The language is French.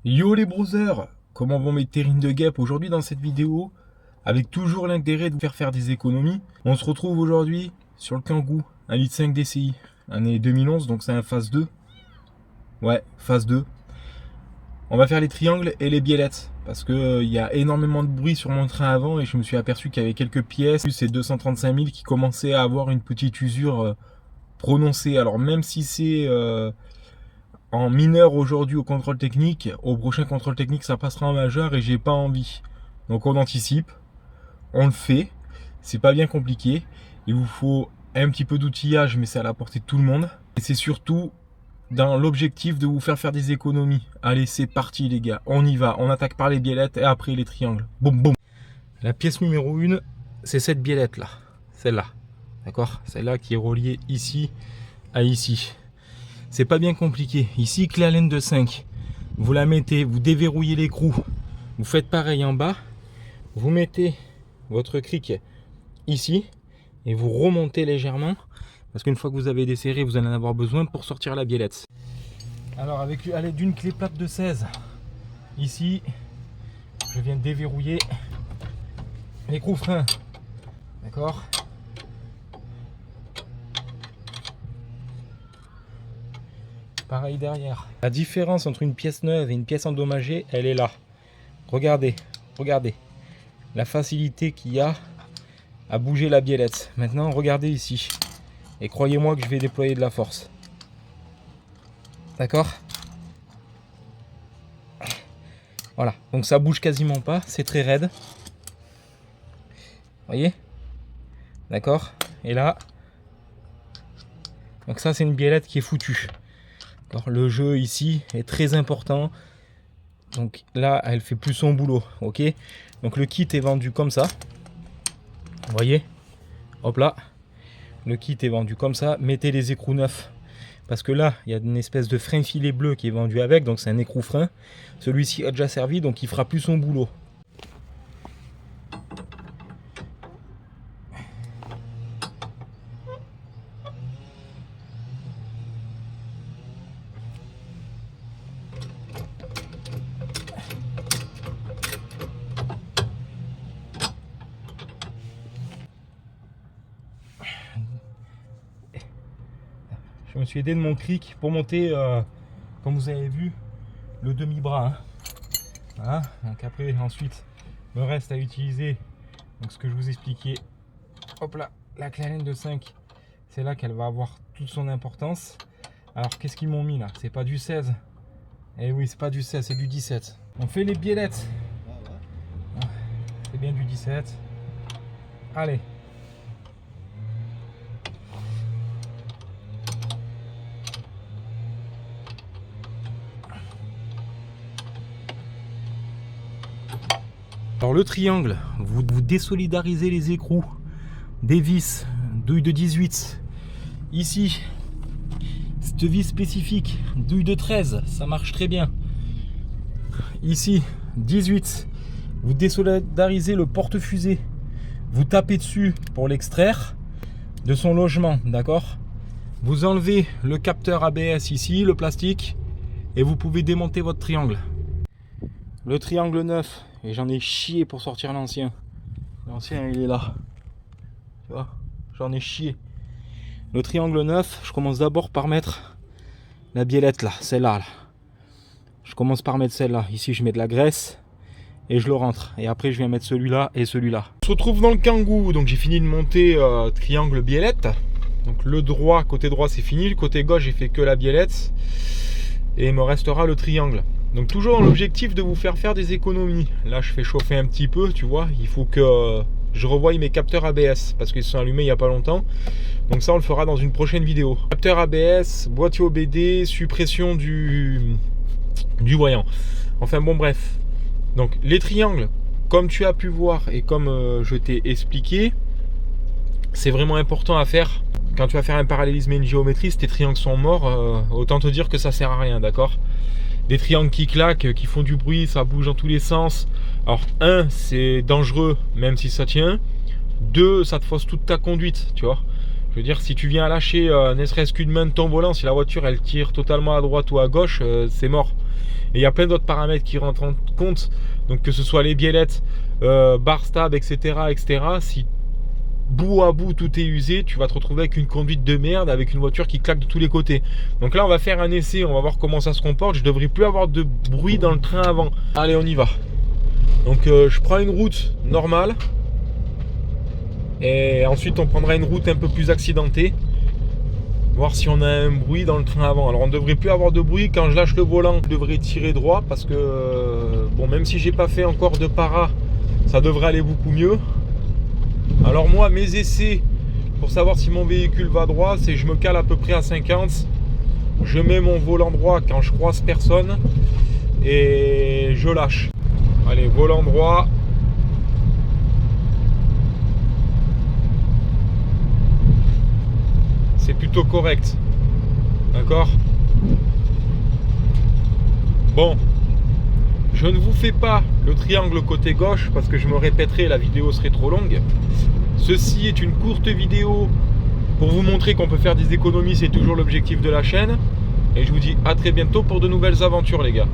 Yo les brothers, comment vont mes terrines de guêpes aujourd'hui dans cette vidéo? Avec toujours l'intérêt de faire des économies, on se retrouve aujourd'hui sur le Kangoo, 1,5 litre DCI, année 2011, donc c'est un phase 2. Ouais, phase 2. On va faire les triangles et les biellettes, parce que il y a énormément de bruit sur mon train avant et je me suis aperçu qu'il y avait quelques pièces, plus ces 235 000 qui commençaient à avoir une petite usure prononcée. Alors même si c'est en mineur aujourd'hui au contrôle technique, au prochain contrôle technique ça passera en majeur et j'ai pas envie. Donc on anticipe, on le fait, c'est pas bien compliqué, il vous faut un petit peu d'outillage mais c'est à la portée de tout le monde. Et c'est surtout dans l'objectif de vous faire des économies. Allez, c'est parti les gars, on y va, on attaque par les biellettes et après les triangles. Boum boum. La pièce numéro 1, c'est cette biellette là, celle-là, d'accord, celle-là qui est reliée ici à ici. C'est pas bien compliqué. Ici, clé Allen de 5. Vous la mettez, vous déverrouillez l'écrou. Vous faites pareil en bas. Vous mettez votre cric ici et vous remontez légèrement parce qu'une fois que vous avez desserré, vous allez en avoir besoin pour sortir la biellette. Alors, avec à l'aide d'une clé plate de 16, ici, je viens de déverrouiller l'écrou frein. D'accord ? Pareil derrière. La différence entre une pièce neuve et une pièce endommagée, elle est là. Regardez, regardez. La facilité qu'il y a à bouger la biellette. Maintenant, regardez ici. Et croyez-moi que je vais déployer de la force. D'accord ? Voilà. Donc ça bouge quasiment pas. C'est très raide. Voyez ? D'accord ? Et là. Donc ça, c'est une biellette qui est foutue. Le jeu ici est très important. Donc là, elle fait plus son boulot. Ok. Donc le kit est vendu comme ça. Vous voyez. Hop là. Le kit est vendu comme ça. Mettez les écrous neufs. Parce que là, il y a une espèce de frein filet bleu qui est vendu avec. Donc c'est un écrou frein. Celui-ci a déjà servi. Donc il fera plus son boulot. Je me suis aidé de mon cric pour monter, comme vous avez vu, le demi-bras. Hein. Voilà. Donc après, ensuite, me reste à utiliser donc ce que je vous expliquais. Hop là, la clé Allen de 5, c'est là qu'elle va avoir toute son importance. Alors qu'est-ce qu'ils m'ont mis là? C'est pas du 16. Eh oui, c'est pas du 16, c'est du 17. On fait les biellettes. C'est bien du 17. Allez. Alors le triangle, vous désolidarisez les écrous des vis, douille de 18. Ici, cette vis spécifique, douille de 13, ça marche très bien. Ici, 18, vous désolidarisez le porte-fusée. Vous tapez dessus pour l'extraire de son logement, d'accord? Vous enlevez le capteur ABS ici, le plastique, et vous pouvez démonter votre triangle. Le triangle neuf, et j'en ai chié pour sortir l'ancien. L'ancien, il est là. Tu vois, j'en ai chié. Le triangle neuf, je commence d'abord par mettre la biellette là, celle-là. Là. Je commence par mettre celle-là. Ici, je mets de la graisse et je le rentre. Et après, je viens mettre celui-là et celui-là. On se retrouve dans le Kangoo. Donc, j'ai fini de monter triangle biellette. Donc, le droit, côté droit, c'est fini. Le côté gauche, j'ai fait que la biellette. Et il me restera le triangle. Donc toujours dans l'objectif de vous faire des économies. Là je fais chauffer un petit peu, tu vois. Il faut que je revoie mes capteurs ABS parce qu'ils sont allumés il n'y a pas longtemps. Donc ça on le fera dans une prochaine vidéo. Capteur ABS, boîtier OBD, suppression du voyant. Enfin bon bref. Donc les triangles, comme tu as pu voir et comme je t'ai expliqué, c'est vraiment important à faire. Quand tu vas faire un parallélisme et une géométrie, si tes triangles sont morts, autant te dire que ça sert à rien, d'accord? Des triangles qui claquent, qui font du bruit, ça bouge dans tous les sens. Alors, 1, c'est dangereux, même si ça tient. 2, ça te fausse toute ta conduite, tu vois. Je veux dire, si tu viens lâcher ne serait-ce qu'une main de ton volant, si la voiture elle tire totalement à droite ou à gauche, c'est mort. Et il y a plein d'autres paramètres qui rentrent en compte, donc que ce soit les biellettes, bar stab, etc., etc. Si bout à bout tout est usé, tu vas te retrouver avec une conduite de merde, avec une voiture qui claque de tous les côtés. Donc là on va faire un essai, on va voir comment ça se comporte. Je devrais plus avoir de bruit dans le train avant. Allez, on y va. Donc je prends une route normale et ensuite on prendra une route un peu plus accidentée, voir si on a un bruit dans le train avant. Alors on ne devrait plus avoir de bruit. Quand je lâche le volant, je devrais tirer droit parce que bon, même si j'ai pas fait encore de para, ça devrait aller beaucoup mieux. Alors moi, mes essais pour savoir si mon véhicule va droit, c'est je me cale à peu près à 50, je mets mon volant droit quand je croise personne et je lâche. Allez, volant droit. C'est plutôt correct. D'accord? Bon. Je ne vous fais pas le triangle côté gauche parce que je me répéterai, la vidéo serait trop longue. Ceci est une courte vidéo pour vous montrer qu'on peut faire des économies, c'est toujours l'objectif de la chaîne. Et je vous dis à très bientôt pour de nouvelles aventures les gars.